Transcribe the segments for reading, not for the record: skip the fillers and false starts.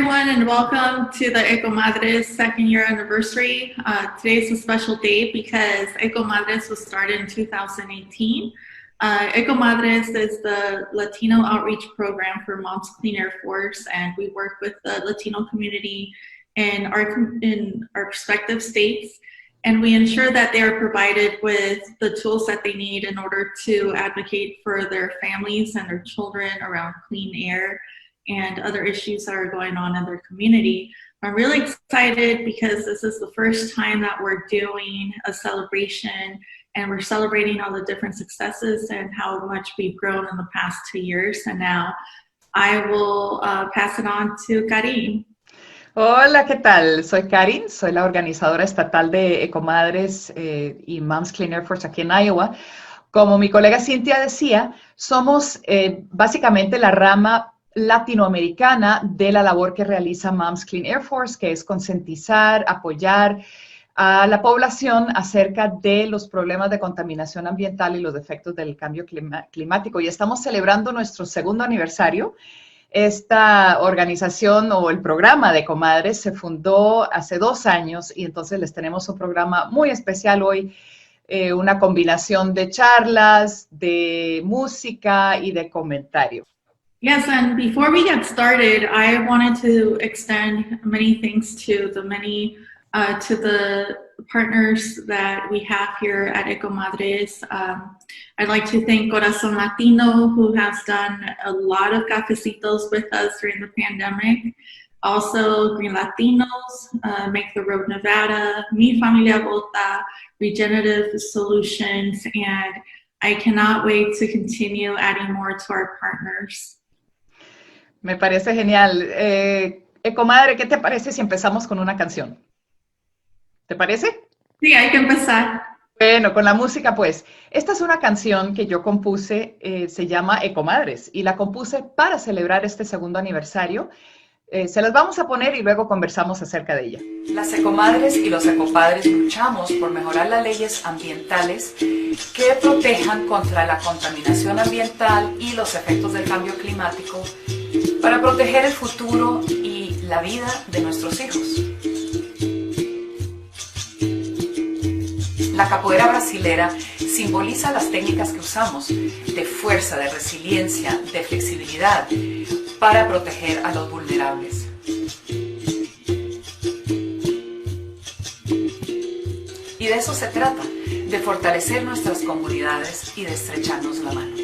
everyone, and welcome to the EcoMadres second year anniversary. Today's a special day because EcoMadres was started in 2018. EcoMadres is the Latino outreach program for Moms Clean Air Force, and we work with the Latino community in our respective states, and we ensure that they are provided with the tools that they need in order to advocate for their families and their children around clean air and other issues that are going on in their community. I'm really excited because this is the first time that we're doing a celebration, and we're celebrating all the different successes and how much we've grown in the past 2 years. And now I will pass it on to Karin. Hola, ¿qué tal? Soy Karin, soy la organizadora estatal de EcoMadres y Moms Clean Air Force aquí en Iowa. Como mi colega Cinthia decía, somos básicamente la rama latinoamericana de la labor que realiza Moms Clean Air Force, que es concientizar, apoyar a la población acerca de los problemas de contaminación ambiental y los efectos del cambio climático. Y estamos celebrando nuestro segundo aniversario. Esta organización o el programa de EcoMadres se fundó hace 2 años y entonces les tenemos un programa muy especial hoy, una combinación de charlas, de música y de comentario. Yes, and before we get started, I wanted to extend many thanks to the partners that we have here at EcoMadres. I'd like to thank Corazon Latino, who has done a lot of cafecitos with us during the pandemic. Also, Green Latinos, Make the Road Nevada, Mi Familia Vota, Regenerative Solutions, and I cannot wait to continue adding more to our partners. Me parece genial. Ecomadre, ¿qué te parece si empezamos con una canción? ¿Te parece? Sí, hay que empezar. Bueno, con la música pues. Esta es una canción que yo compuse, se llama EcoMadres, y la compuse para celebrar este segundo aniversario. Se las vamos a poner y luego conversamos acerca de ella. Las ecomadres y los ecopadres luchamos por mejorar las leyes ambientales que protejan contra la contaminación ambiental y los efectos del cambio climático para proteger el futuro y la vida de nuestros hijos. La capoeira brasilera simboliza las técnicas que usamos de fuerza, de resiliencia, de flexibilidad para proteger a los vulnerables. Y de eso se trata, de fortalecer nuestras comunidades y de estrecharnos la mano.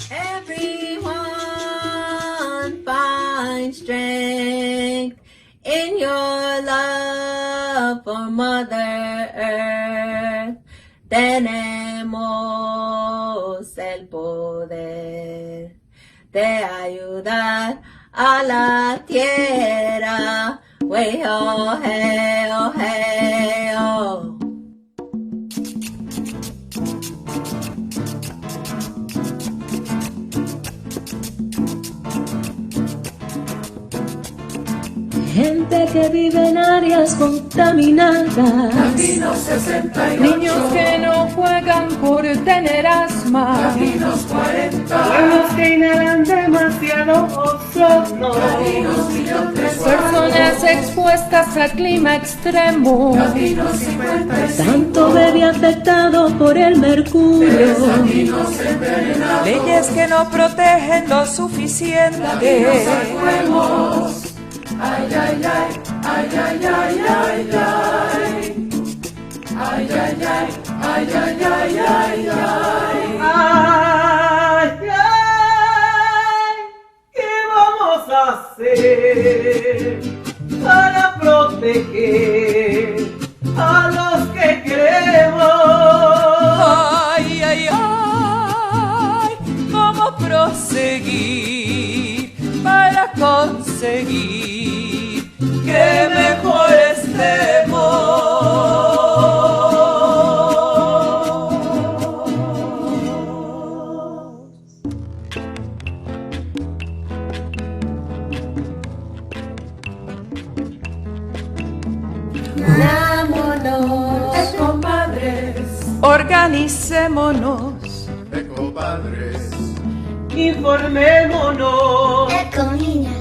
Everyone find strength in your love for Mother Earth. Tenemos el poder de ayudar a la tierra. Wey, oh, hey, oh, hey, oh. Gente que vive en áreas contaminadas. Latinos 62. Niños que no juegan por tener asma. Latinos 40. Pueblos que inhalan demasiado ozono. Latinos 1.300.000. Personas expuestas al clima extremo. Latinos 55. Tanto bebé afectado por el mercurio. Latinos envenenados. Leyes que no protegen lo suficiente. Latinos salvemos. Ay, ay, ay, ay, ay, ay, ay, ay. Ay, ay, ay, ay, ay, ay, ay, ay. Ay, ay, ¿qué vamos a hacer para proteger a los que queremos? Ay, ay, ay, ¿cómo proseguir para conseguir que mejor estemos? Unámonos, Ecomadres, Organicémonos, Ecopadres, Informémonos, Econiñas,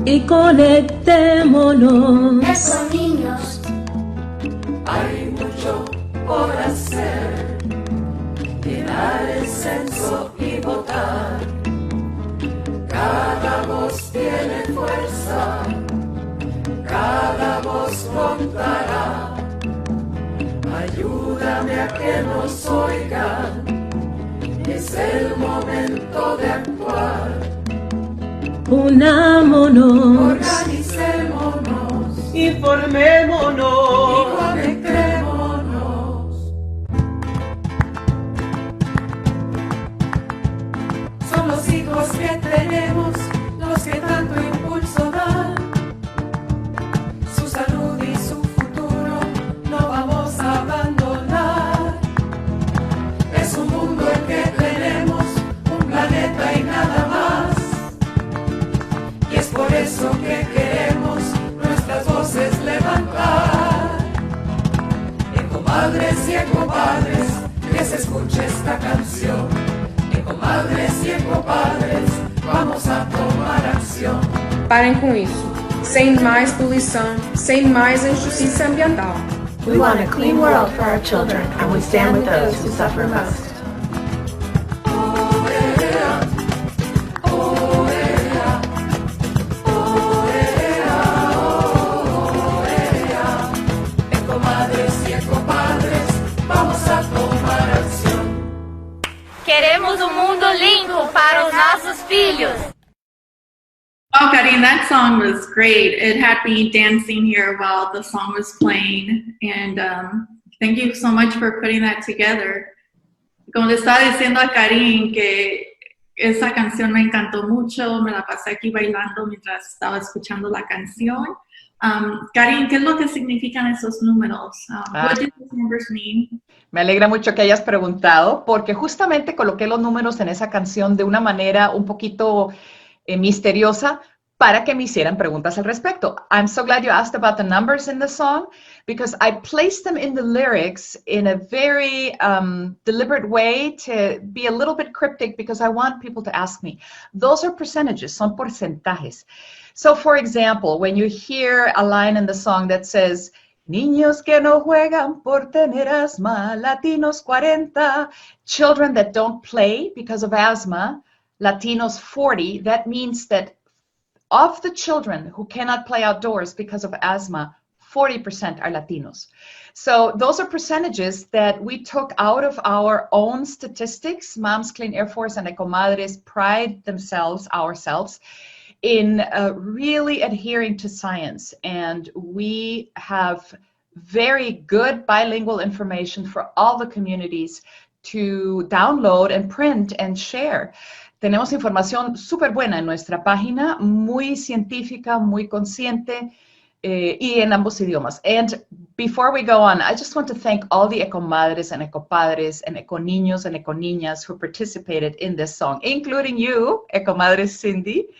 y conectémonos. Eso, niños. Hay mucho por hacer. Llenar el censo y votar. Cada voz tiene fuerza. Cada voz contará. Ayúdame a que nos oigan. Es el momento de actuar. Unámonos, Organicémonos Informémonos. y conectémonos. Son los hijos que tenemos los que tanto impulso dan. Su salud y su futuro no vamos a abandonar. Es un mundo el que tenemos, un planeta y nada más. Y es por eso que queremos nuestras voces levantar. Ecomadres y ecopadres, que se escuche esta canción. Ecomadres y ecopadres, vamos a tomar acción. Parem com isso. Sem mais poluição, sem mais injustiça ambiental. We want a clean world for our children, and we stand with those who suffer most. Ecomadres y ecopadres, vamos a tomar acción. Queremos mundo limpo para os nossos filhos. Oh, Karin, that song was great. It had me dancing here while the song was playing. And thank you so much for putting that together. Como le estaba diciendo a Karin, que esa canción me encantó mucho. Me la pasé aquí bailando mientras estaba escuchando la canción. Karin, ¿qué es lo que significan esos números? What do those numbers mean? Me alegra mucho que hayas preguntado, porque justamente coloqué los números en esa canción de una manera un poquito misteriosa para que me hicieran preguntas al respecto. I'm so glad you asked about the numbers in the song, because I placed them in the lyrics in a very deliberate way to be a little bit cryptic, because I want people to ask me. Those are percentages, son porcentajes. So, for example, when you hear a line in the song that says, niños que no juegan por tener asma, Latinos 40, children that don't play because of asthma, Latinos 40, that means that of the children who cannot play outdoors because of asthma, 40% are Latinos. So those are percentages that we took out of our own statistics. Moms Clean Air Force and EcoMadres pride ourselves, in really adhering to science. And we have very good bilingual information for all the communities to download and print and share. Tenemos información súper buena en nuestra página, muy científica, muy consciente, y en ambos idiomas. And before we go on, I just want to thank all the ecomadres and ecopadres and econiños and econiñas who participated in this song, including you, Ecomadre Cindy,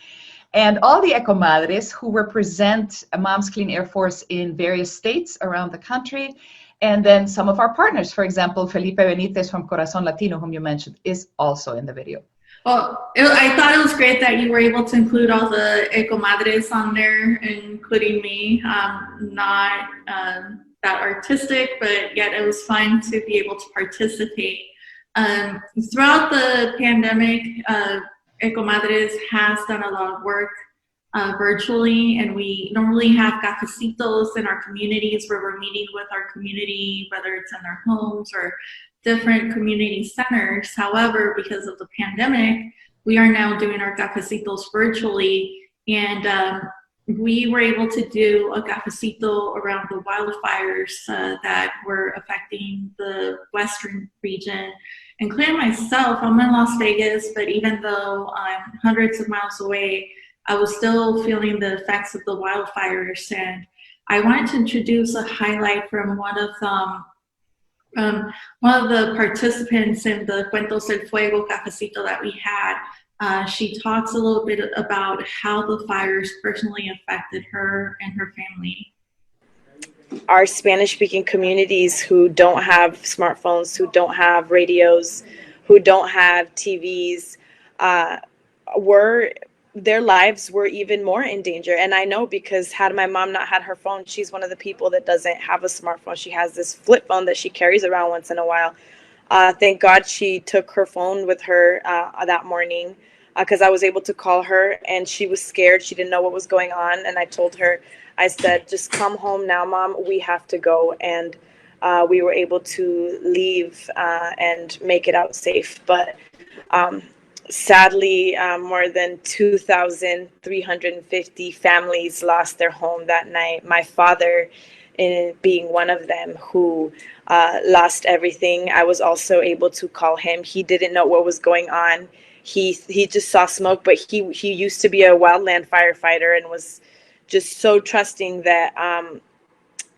and all the ecomadres who represent Moms Clean Air Force in various states around the country. And then some of our partners, for example, Felipe Benitez from Corazón Latino, whom you mentioned, is also in the video. Well, I thought it was great that you were able to include all the ecomadres on there, including me. Not that artistic, but yet it was fun to be able to participate. Throughout the pandemic, EcoMadres has done a lot of work virtually, and we normally have cafecitos in our communities where we're meeting with our community, whether it's in their homes or different community centers. However, because of the pandemic, we are now doing our cafecitos virtually, and we were able to do a cafecito around the wildfires that were affecting the western region. Including myself, I'm in Las Vegas, but even though I'm hundreds of miles away, I was still feeling the effects of the wildfires. And I wanted to introduce a highlight from one of the participants in the Cuentos del Fuego cafecito that we had. She talks a little bit about how the fires personally affected her and her family. Our Spanish-speaking communities who don't have smartphones, who don't have radios, who don't have TVs, were their lives were even more in danger. And I know because had my mom not had her phone, she's one of the people that doesn't have a smartphone. She has this flip phone that she carries around once in a while. Thank God she took her phone with her that morning, because I was able to call her, and she was scared. She didn't know what was going on. And I told her, I said, just come home now, Mom. We have to go. And we were able to leave and make it out safe. But sadly, more than 2,350 families lost their home that night. My father being one of them who lost everything. I was also able to call him. He didn't know what was going on. He just saw smoke, but he used to be a wildland firefighter and was just so trusting that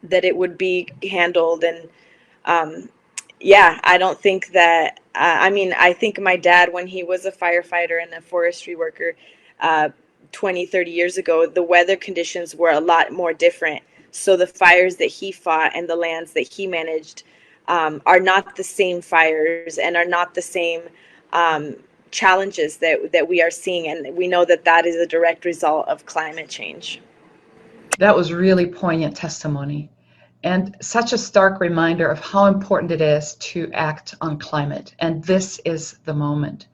that it would be handled. And yeah, I don't think that, I mean, I think my dad, when he was a firefighter and a forestry worker 20, 30 years ago, the weather conditions were a lot more different. So the fires that he fought and the lands that he managed are not the same fires and are not the same challenges that we are seeing. And we know that that is a direct result of climate change. That was really poignant testimony, and such a stark reminder of how important it is to act on climate. And this is the moment.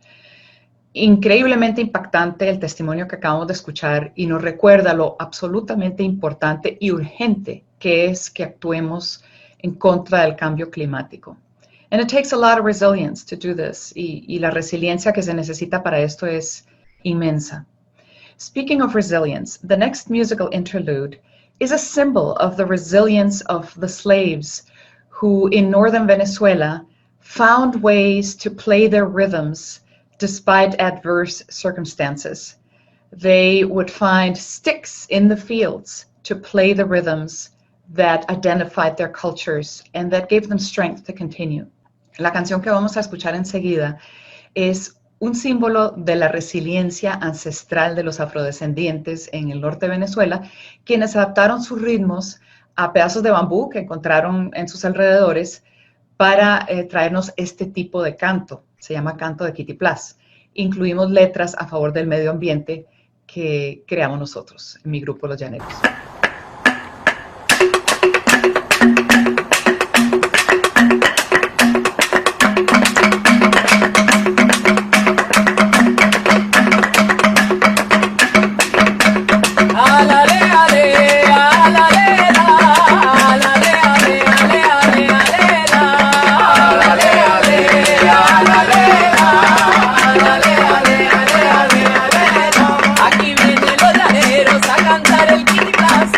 Increíblemente impactante el testimonio que acabamos de escuchar y nos recuerda lo absolutamente importante y urgente que es que actuemos en contra del cambio climático. And it takes a lot of resilience to do this, y la resiliencia que se necesita para esto es inmensa. Speaking of resilience, the next musical interlude is a symbol of the resilience of the slaves who in northern Venezuela found ways to play their rhythms despite adverse circumstances. They would find sticks in the fields to play the rhythms that identified their cultures and that gave them strength to continue. La canción que vamos a escuchar enseguida es un símbolo de la resiliencia ancestral de los afrodescendientes en el norte de Venezuela, quienes adaptaron sus ritmos a pedazos de bambú que encontraron en sus alrededores para traernos este tipo de canto. Se llama canto de Kitiplas. Incluimos letras a favor del medio ambiente que creamos nosotros en mi grupo Los Llaneros. Aquí vienen los llaneros a cantar el Kitty Blast.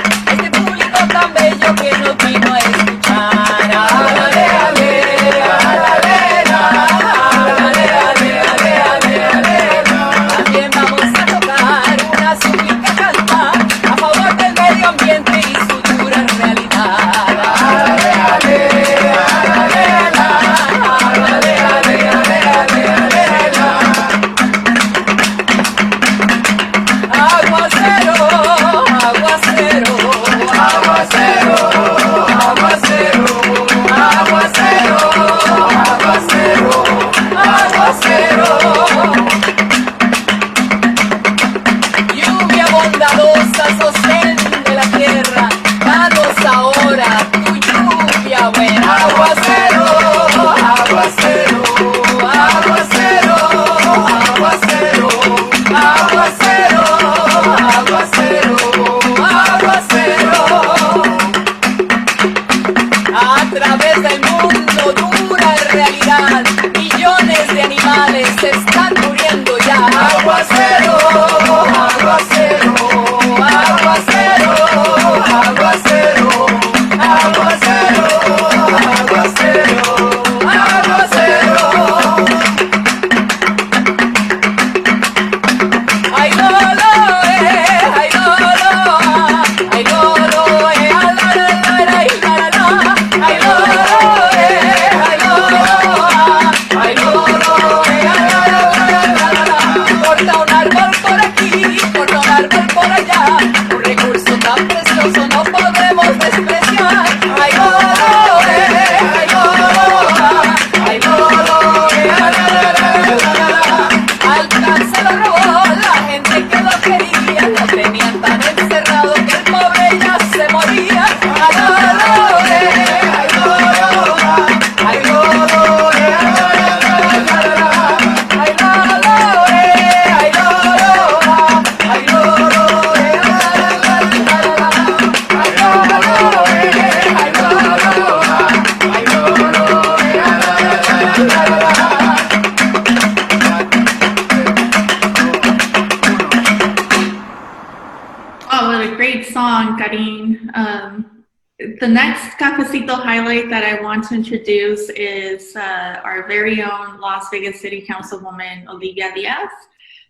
The next cafecito highlight that I want to introduce is our very own Las Vegas City Councilwoman, Olivia Diaz.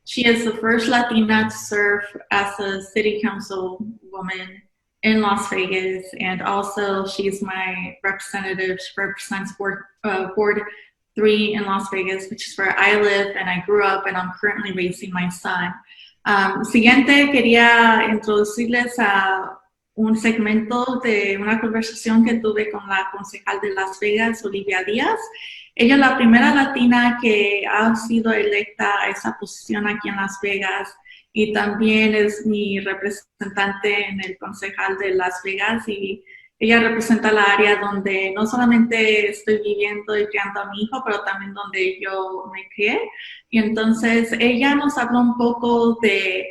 She is the first Latina to serve as a city councilwoman in Las Vegas, and also she's my representative. She represents Ward 3 in Las Vegas, which is where I live and I grew up, and I'm currently raising my son. Siguiente, quería introducirles a un segmento de una conversación que tuve con la concejal de Las Vegas, Olivia Díaz. Ella es la primera latina que ha sido electa a esa posición aquí en Las Vegas y también es mi representante en el concejal de Las Vegas, y ella representa la área donde no solamente estoy viviendo y criando a mi hijo, pero también donde yo me crié. Y entonces ella nos habló un poco de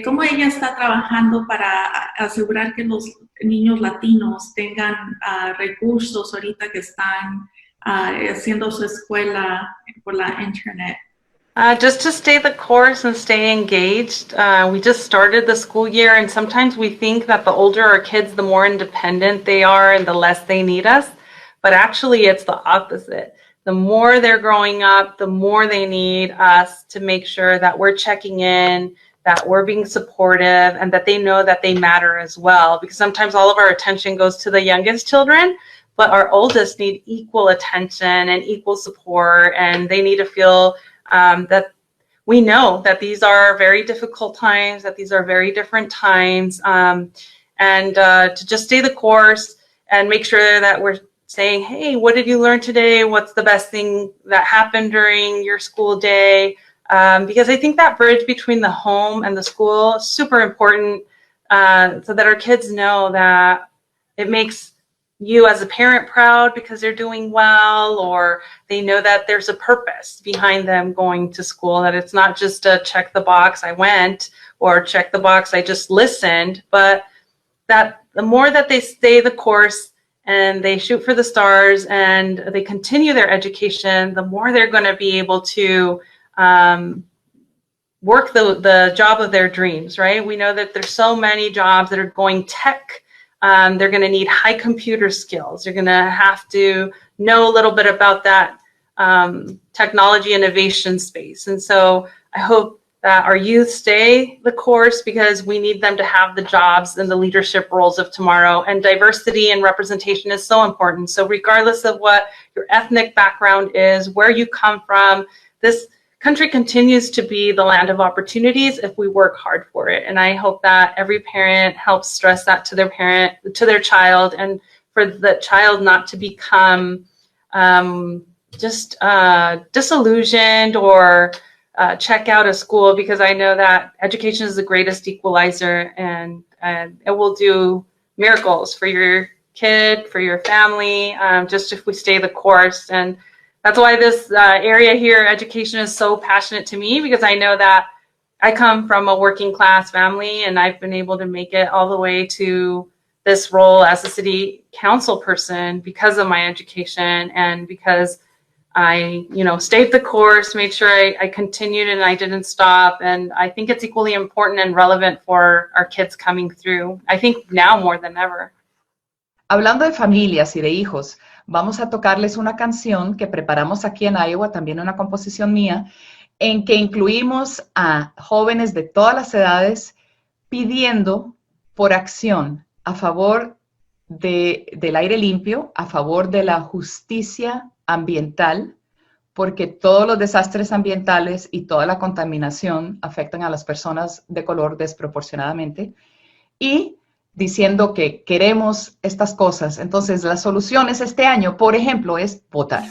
cómo ella está trabajando para asegurar que los niños latinos tengan recursos ahorita que están haciendo su escuela por la internet. Just to stay the course and stay engaged. We just started the school year, and sometimes we think that the older our kids, the more independent they are and the less they need us. But actually, it's the opposite. The more they're growing up, the more they need us to make sure that we're checking in, that we're being supportive, and that they know that they matter as well. Because sometimes all of our attention goes to the youngest children, but our oldest need equal attention and equal support, and they need to feel that we know that these are very difficult times, that these are very different times, and to just stay the course and make sure that we're saying, hey, what did you learn today? What's the best thing that happened during your school day? Because I think that bridge between the home and the school is super important, so that our kids know that it makes you as a parent proud because they're doing well, or they know that there's a purpose behind them going to school, that it's not just a check the box, I went, or check the box, I just listened, but that the more that they stay the course and they shoot for the stars and they continue their education, the more they're going to be able to work the job of their dreams, right? We know that there's so many jobs that are going tech. They're going to need high computer skills. You're going to have to know a little bit about that technology innovation space. And so I hope that our youth stay the course, because we need them to have the jobs and the leadership roles of tomorrow. And diversity and representation is so important. So regardless of what your ethnic background is, where you come from, this country continues to be the land of opportunities if we work hard for it. And I hope that every parent helps stress that to their child, and for the child not to become just disillusioned or check out of school, because I know that education is the greatest equalizer, and it will do miracles for your kid, for your family, just if we stay the course. And that's why this area here, education, is so passionate to me, because I know that I come from a working class family, and I've been able to make it all the way to this role as a city council person because of my education, and because I, stayed the course, made sure I continued and I didn't stop. And I think it's equally important and relevant for our kids coming through. I think now more than ever. Hablando de familias y de hijos, vamos a tocarles una canción que preparamos aquí en Iowa, también una composición mía, en que incluimos a jóvenes de todas las edades pidiendo por acción a favor del aire limpio, a favor de la justicia ambiental, porque todos los desastres ambientales y toda la contaminación afectan a las personas de color desproporcionadamente, y diciendo que queremos estas cosas. Entonces, las soluciones este año, por ejemplo, es votar.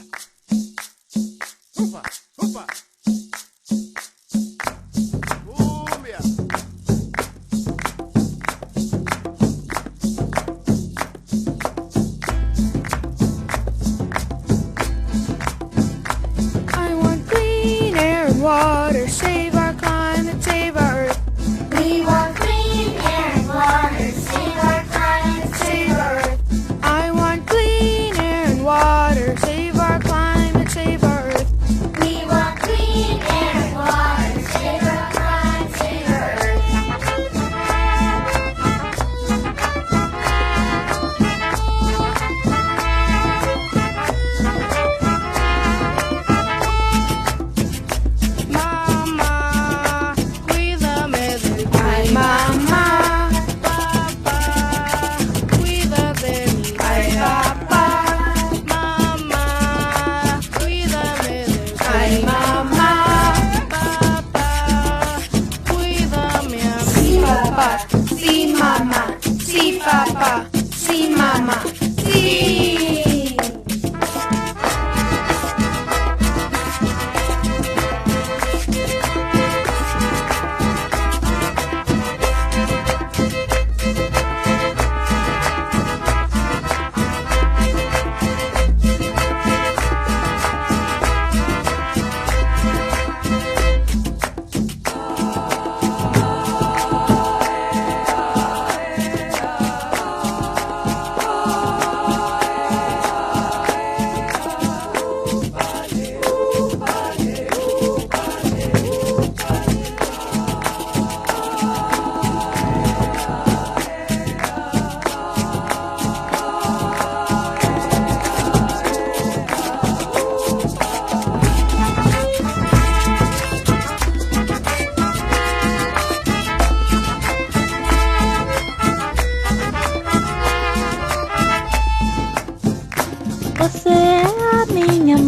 Water, save our climate, save our earth. We want clean air and water, save our climate, save our earth. I want clean air and water, save our climate.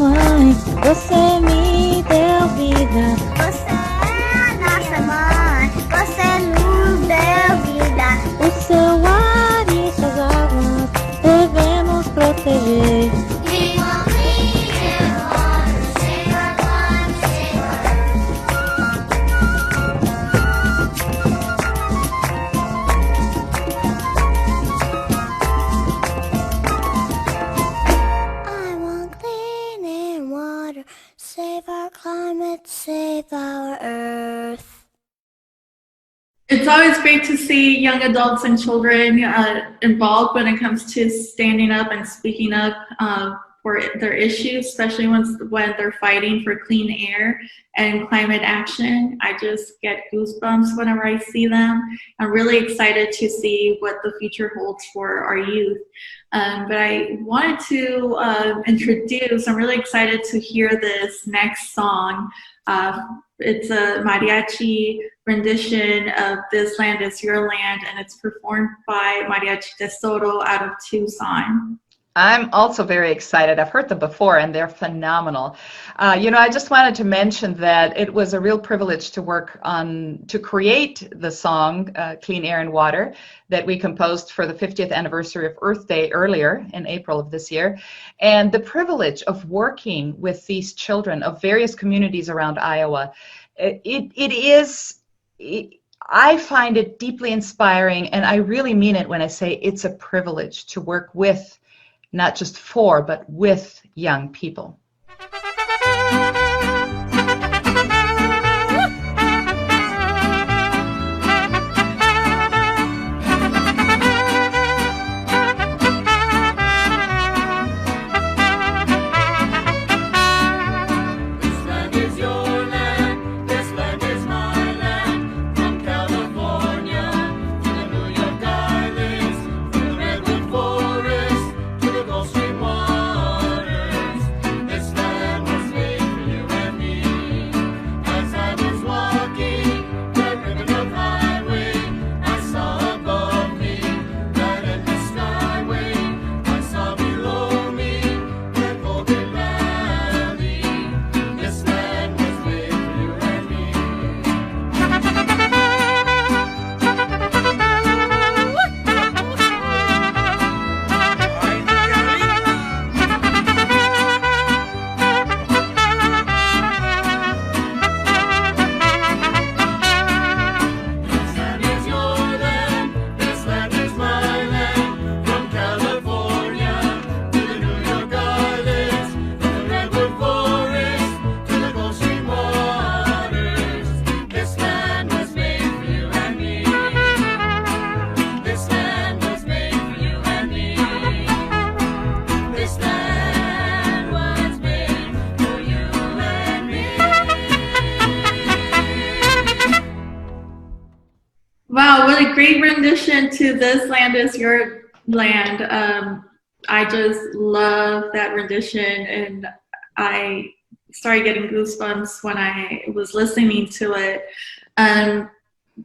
mãe, você me deu vida. Você é nossa mãe, você nos deu vida. O seu ar e suas águas devemos proteger. Save our climate, save our earth. It's always great to see young adults and children involved when it comes to standing up and speaking up for their issues, especially when they're fighting for clean air and climate action. I just get goosebumps whenever I see them. I'm really excited to see what the future holds for our youth. But I wanted to I'm really excited to hear this next song. It's a mariachi rendition of This Land Is Your Land, and it's performed by Mariachi Tesoro out of Tucson. I'm also very excited. I've heard them before, and they're phenomenal. I just wanted to mention that it was a real privilege to create the song, Clean Air and Water, that we composed for the 50th anniversary of Earth Day earlier in April of this year. And the privilege of working with these children of various communities around Iowa, I find it deeply inspiring, and I really mean it when I say it's a privilege to work with, not just for, but with young people. Wow, what a great rendition to This Land Is Your Land. I just love that rendition, and I started getting goosebumps when I was listening to it.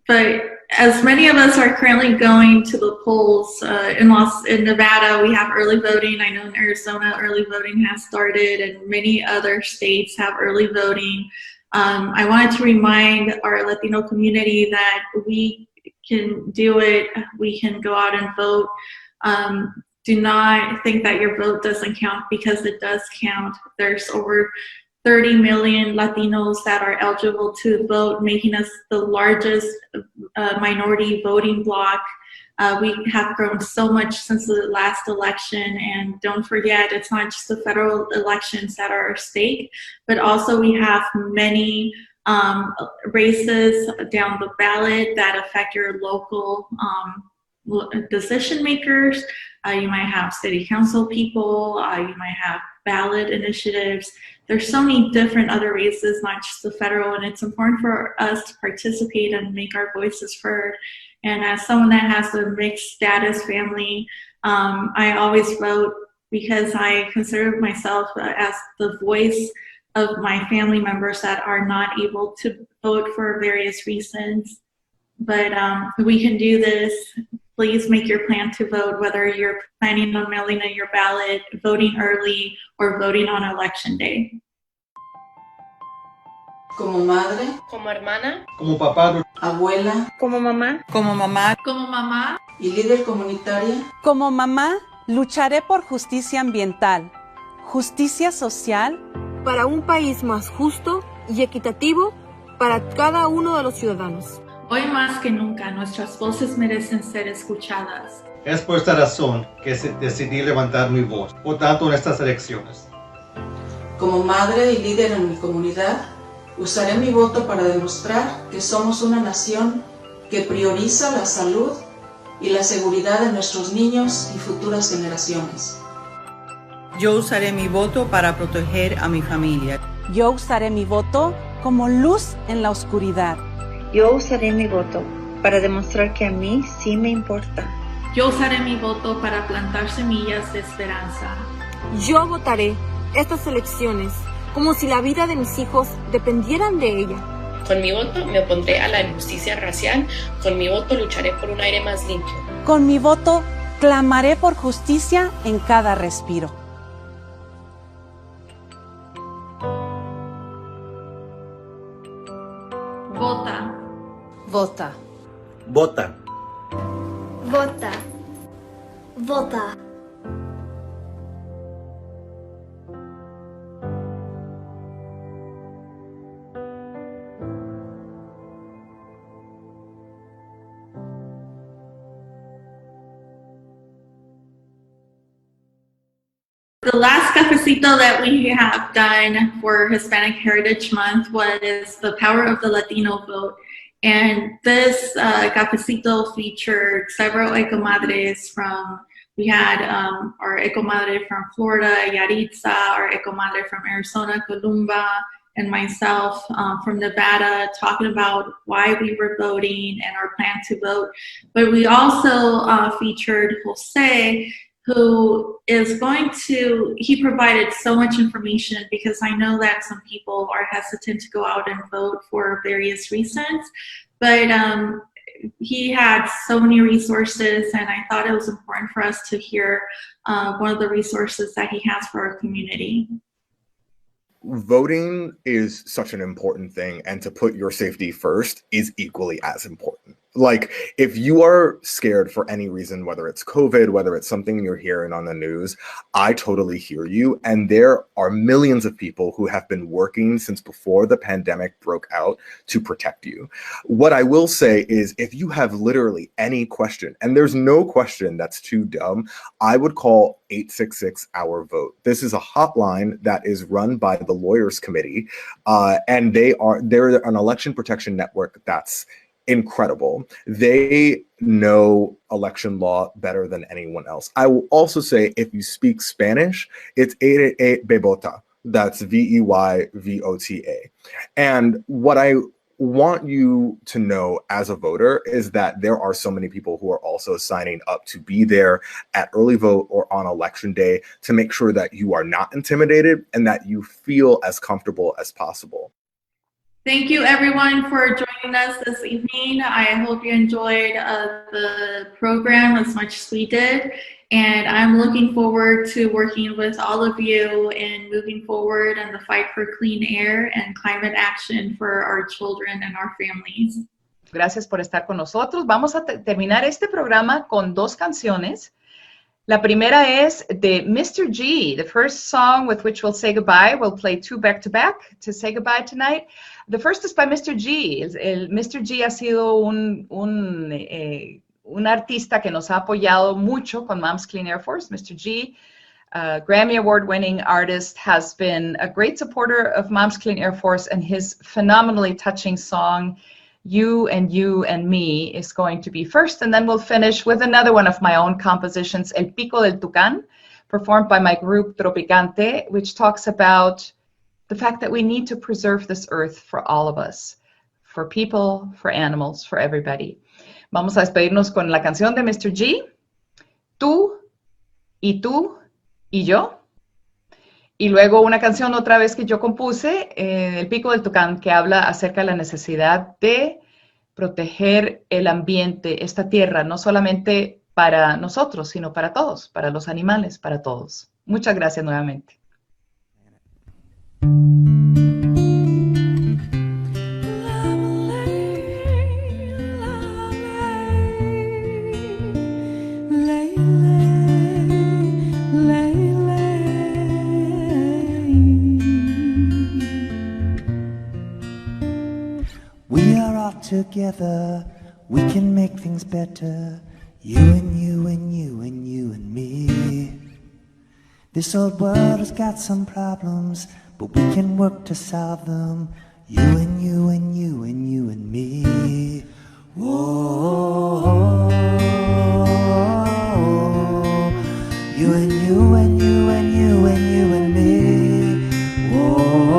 But as many of us are currently going to the polls in Nevada, we have early voting. I know in Arizona, early voting has started, and many other states have early voting. I wanted to remind our Latino community that we can do it. We can go out and vote. Do not think that your vote doesn't count, because it does count. There's over 30 million Latinos that are eligible to vote, making us the largest minority voting bloc. We have grown so much since the last election, and don't forget, it's not just the federal elections that are at stake, but also we have many races down the ballot that affect your local decision makers. You might have city council people, you might have ballot initiatives. There's so many different other races, not just the federal, and it's important for us to participate and make our voices heard. And as someone that has a mixed status family, I always vote because I consider myself as the voice of my family members that are not able to vote for various reasons. But we can do this. please make your plan to vote, whether you're planning on mailing in your ballot, voting early, or voting on election day. Como madre, Como hermana, Como papá, abuela, como mamá, Como mamá, Como mamá, y líder comunitaria, como mamá, lucharé por justicia ambiental, justicia social, para un país más justo y equitativo para cada uno de los ciudadanos. hoy más que nunca nuestras voces merecen ser escuchadas. es por esta razón que decidí levantar mi voz, votando en estas elecciones. como madre y líder en mi comunidad, usaré mi voto para demostrar que somos una nación que prioriza la salud y la seguridad de nuestros niños y futuras generaciones. yo usaré mi voto para proteger a mi familia. Yo usaré mi voto como luz en la oscuridad. Yo usaré mi voto para demostrar que a mí sí me importa. Yo usaré mi voto para plantar semillas de esperanza. Yo votaré estas elecciones como si la vida de mis hijos dependieran de ella. Con mi voto me opondré a la injusticia racial. Con mi voto lucharé por un aire más limpio. Con mi voto clamaré por justicia en cada respiro. Vota. vota. Vota. Vota. Vota. The last cafecito that we have done for Hispanic Heritage Month was the power of the Latino vote. And this cafecito featured several EcoMadres from, we had our EcoMadre from Florida, Yaritza, our EcoMadre from Arizona, Columba, and myself from Nevada, talking about why we were voting and our plan to vote. But we also featured Jose, who is going to, he provided so much information because I know that some people are hesitant to go out and vote for various reasons, but he had so many resources, and I thought it was important for us to hear one of the resources that he has for our community. Voting is such an important thing, and to put your safety first is equally as important. Like, if you are scared for any reason, whether it's COVID, whether it's something you're hearing on the news, I totally hear you. And there are millions of people who have been working since before the pandemic broke out to protect you. What I will say is, if you have literally any question, and there's no question that's too dumb, I would call 866-OUR-VOTE. This is a hotline that is run by the Lawyers Committee, and they're an election protection network that's incredible. They know election law better than anyone else. I will also say, if you speak Spanish, it's 888-BEBOTA. That's VEYVOTA. And what I want you to know as a voter is that there are so many people who are also signing up to be there at early vote or on election day to make sure that you are not intimidated and that you feel as comfortable as possible. Thank you everyone for joining us this evening. I hope you enjoyed the program as much as we did. And I'm looking forward to working with all of you in moving forward in the fight for clean air and climate action for our children and our families. Gracias por estar con nosotros. Vamos a terminar este programa con dos canciones. La primera es de Mr. G, the first song with which we'll say goodbye. We'll play two back-to-back to say goodbye tonight. The first is by Mr. G. Mr. G ha sido un artista que nos ha apoyado mucho con Moms Clean Air Force. Mr. G, Grammy Award-winning artist, has been a great supporter of Moms Clean Air Force, and his phenomenally touching song, You and Me, is going to be first, and then we'll finish with another one of my own compositions, El Pico del Tucán, performed by my group Tropicante, which talks about the fact that we need to preserve this earth for all of us, for people, for animals, for everybody. Vamos a despedirnos con la canción de Mr. G, Tú y yo. Y luego una canción otra vez que yo compuse, El Pico del Tucán, que habla acerca de la necesidad de proteger el ambiente, esta tierra, no solamente para nosotros, sino para todos, para los animales, para todos. Muchas gracias nuevamente. Together, we can make things better. You and you and you and you and me. This old world has got some problems, but we can work to solve them. You and you and you and you and me. Whoa. You and you and you and you and you and me. Whoa.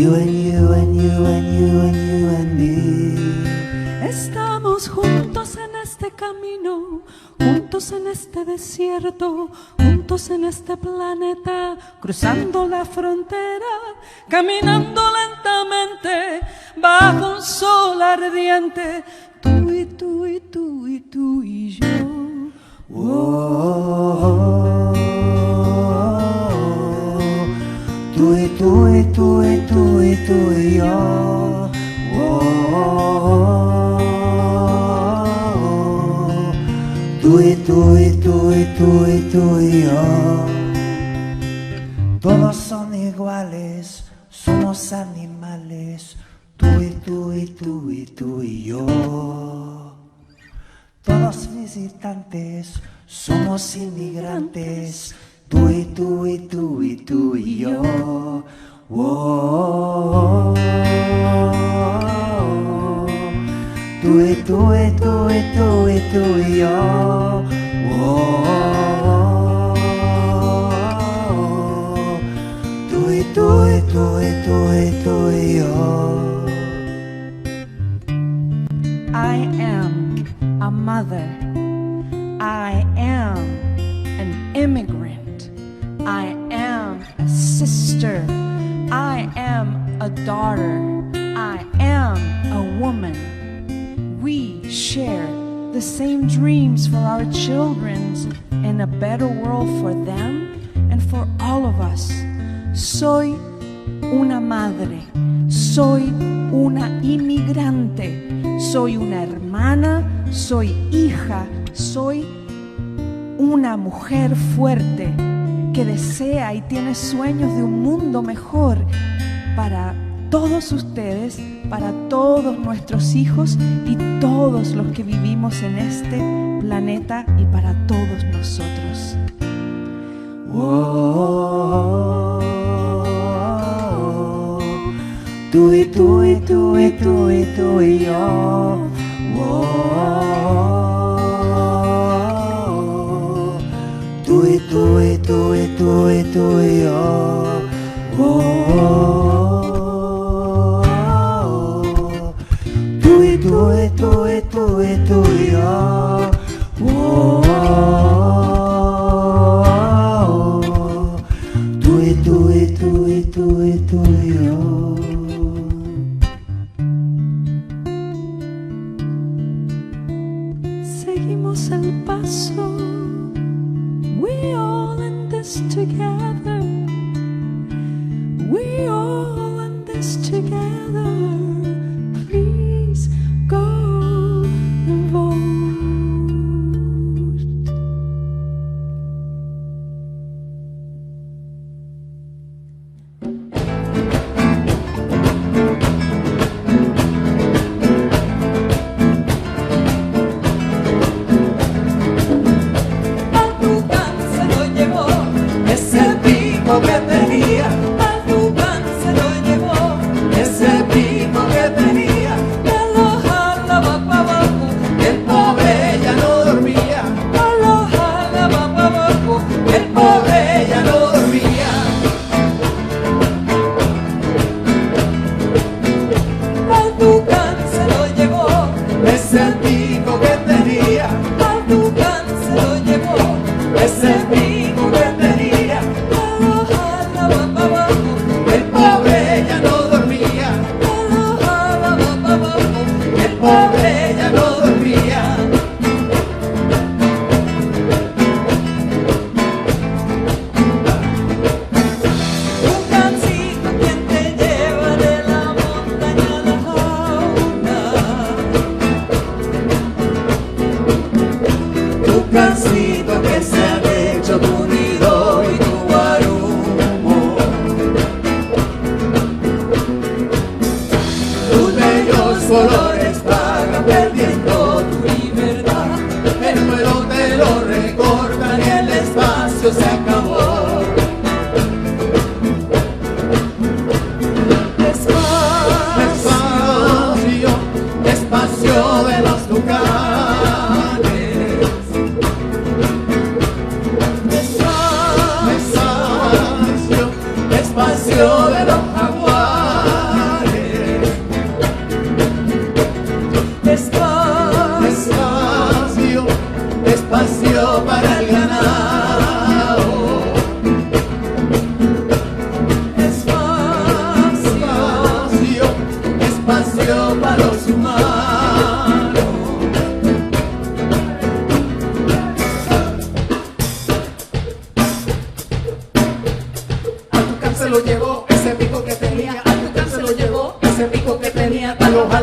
You and you and you and you and you and me. Estamos juntos en este camino, juntos en este desierto, juntos en este planeta, cruzando la frontera, caminando lentamente bajo un sol ardiente. Tú y tú y tú y tú y yo. Whoa. Tú y tú y tú y tú y tú y yo. Oh, tú y tú y tú y tú y tú y yo. Todos son iguales, somos animales. Tú y tú y tú y tú y yo. Todos visitantes, somos inmigrantes. Tú y tú y tú y tú y yo. Whoa. Tú y tú y tú y tú y tú y yo. Whoa. Tú y tú y tú y tú y tú y yo. I am a mother. I am an immigrant. I am a sister. I am a daughter. I am a woman. We share the same dreams for our children and a better world for them and for all of us. Soy una madre. Soy una inmigrante. Soy una hermana. Soy hija. Soy una mujer fuerte que desea y tiene sueños de un mundo mejor para todos ustedes, para todos nuestros hijos y todos los que vivimos en este planeta y para todos nosotros. Whoa. Tú y tú y tú y tú y tú y yo. Whoa. Tú y tú y tú y tú y tú y yo. Oh, tú y tú y tú y tú y tú y yo. Oh, tú y tú y tú y tú y tú y yo. Seguimos el paso. We all in this together. We all in this together. Please go and vote. El pobre ya no dormía.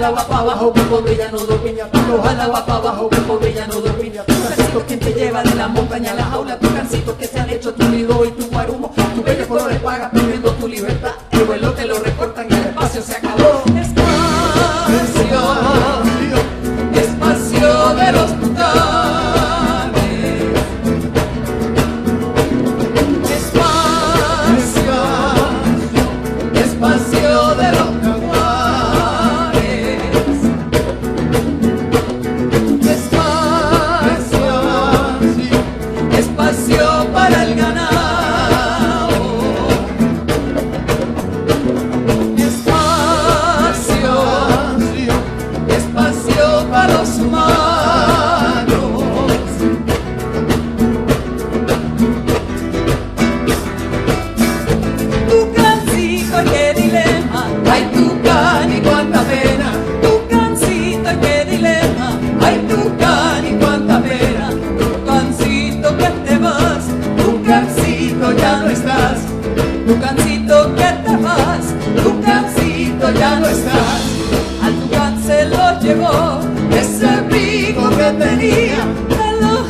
Ojalá va para abajo, que pobre ya no dormía. Ojalá va para abajo, que pobre ya no dormía. Tu cancito quien te lleva de la montaña a la jaula. Tu cancito que se han hecho tu nido y tu guarumo. Tu bello coro de paga pidiendo tu libertad. El vuelo te lo recortan y el espacio se acabó. Espacio, espacio de los tucanes. Espacio, espacio de los jaguares. Espacio, espacio para el ganado. Para los humanos. Tucancito, qué dilema, ay Tucán y cuánta pena. Tucancito, qué dilema, ay Tucán y cuánta pena. Tucancito que te vas, Tucancito ya no estás. Tucancito que te vas, Tucancito ya no estás. Al Tucán se lo llevó ese abrigo que tenía, te lo